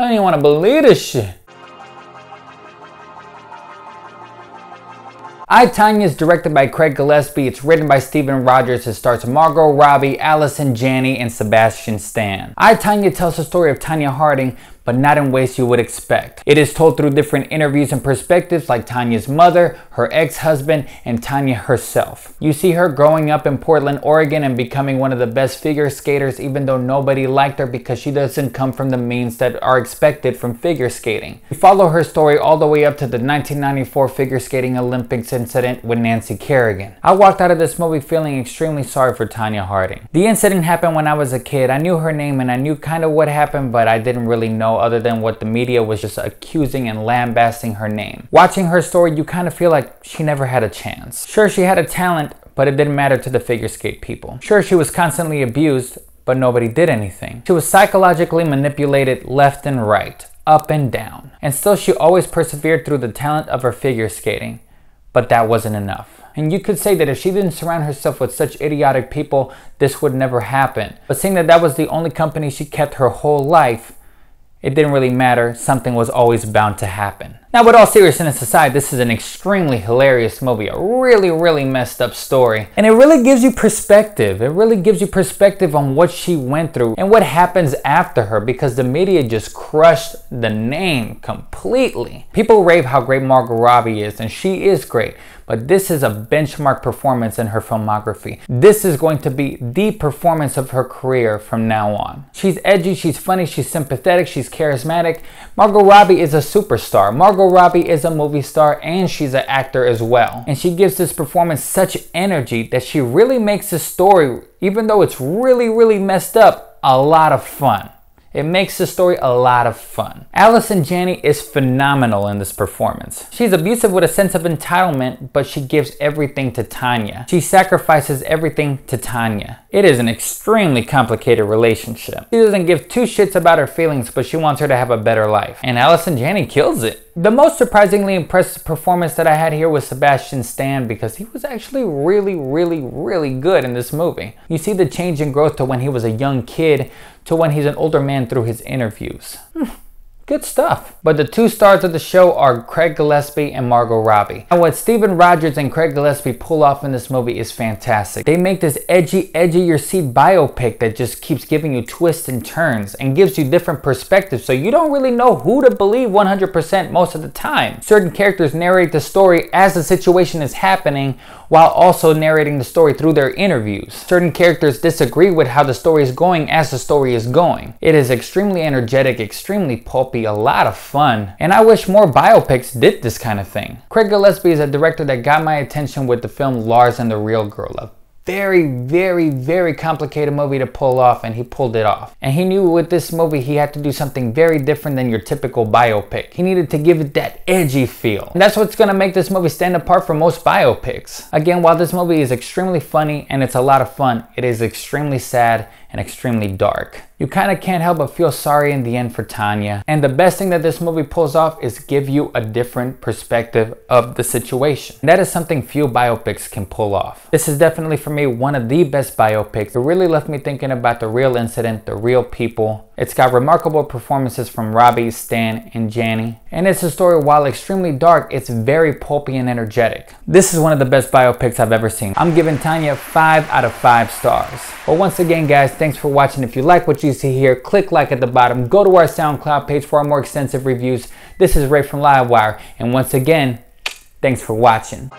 don't even want to believe this shit. I, Tonya is directed by Craig Gillespie. It's written by Steven Rogers. It stars Margot Robbie, Allison Janney, and Sebastian Stan. I, Tonya tells the story of Tonya Harding, but not in ways you would expect. It is told through different interviews and perspectives, like Tonya's mother, her ex-husband, and Tonya herself. You see her growing up in Portland, Oregon, and becoming one of the best figure skaters, even though nobody liked her because she doesn't come from the means that are expected from figure skating. We follow her story all the way up to the 1994 figure skating Olympics incident with Nancy Kerrigan. I walked out of this movie feeling extremely sorry for Tonya Harding. The incident happened when I was a kid. I knew her name and I knew kind of what happened, but I didn't really know other than what the media was just accusing and lambasting her name. Watching her story, you kind of feel like she never had a chance. Sure, she had a talent, but it didn't matter to the figure skate people. Sure, she was constantly abused, but nobody did anything. She was psychologically manipulated left and right, up and down. And still, she always persevered through the talent of her figure skating. But that wasn't enough. And you could say that if she didn't surround herself with such idiotic people, this would never happen. But seeing that that was the only company she kept her whole life, it didn't really matter. Something was always bound to happen. Now, with all seriousness aside, this is an extremely hilarious movie, a really messed up story. And it really gives you perspective. It really gives you perspective on what she went through and what happens after her, because the media just crushed the name completely. People rave how great Margot Robbie is, and she is great. But this is a benchmark performance in her filmography. This is going to be the performance of her career from now on. She's edgy, she's funny, she's sympathetic, she's charismatic. Margot Robbie is a superstar. Margot Robbie is a movie star, and she's an actor as well. And she gives this performance such energy that she really makes the story, even though it's really messed up, a lot of fun. It makes the story a lot of fun. Allison Janney is phenomenal in this performance. She's abusive with a sense of entitlement, but she gives everything to Tonya. She sacrifices everything to Tonya. It is an extremely complicated relationship. She doesn't give two shits about her feelings, but she wants her to have a better life. And Allison Janney kills it. The most surprisingly impressive performance that I had here was Sebastian Stan, because he was actually really good in this movie. You see the change in growth to when he was a young kid to when he's an older man through his interviews. Good stuff. But the two stars of the show are Craig Gillespie and Margot Robbie. And what Steven Rogers and Craig Gillespie pull off in this movie is fantastic. They make this edgy your seat biopic that just keeps giving you twists and turns and gives you different perspectives, so you don't really know who to believe 100% most of the time. Certain characters narrate the story as the situation is happening, while also narrating the story through their interviews. Certain characters disagree with how the story is going as the story is going. It is extremely energetic, extremely pulpy, a lot of fun, and I wish more biopics did this kind of thing. Craig Gillespie is a director that got my attention with the film Lars and the Real Girl. A very complicated movie to pull off, and he pulled it off. And he knew with this movie he had to do something very different than your typical biopic. He needed to give it that edgy feel. And that's what's gonna make this movie stand apart from most biopics. Again, while this movie is extremely funny and it's a lot of fun, it is extremely sad and extremely dark. You kind of can't help but feel sorry in the end for Tonya. And the best thing that this movie pulls off is give you a different perspective of the situation. And that is something few biopics can pull off. This is definitely for me one of the best biopics. It really left me thinking about the real incident, the real people. It's got remarkable performances from Robbie, Stan, and Janney. And it's a story, while extremely dark, it's very pulpy and energetic. This is one of the best biopics I've ever seen. I'm giving Tonya 5 out of 5 stars. Well, once again, guys, thanks for watching. If you like what you see here, click like at the bottom. Go to our SoundCloud page for our more extensive reviews. This is Ray from LiveWire. And once again, thanks for watching.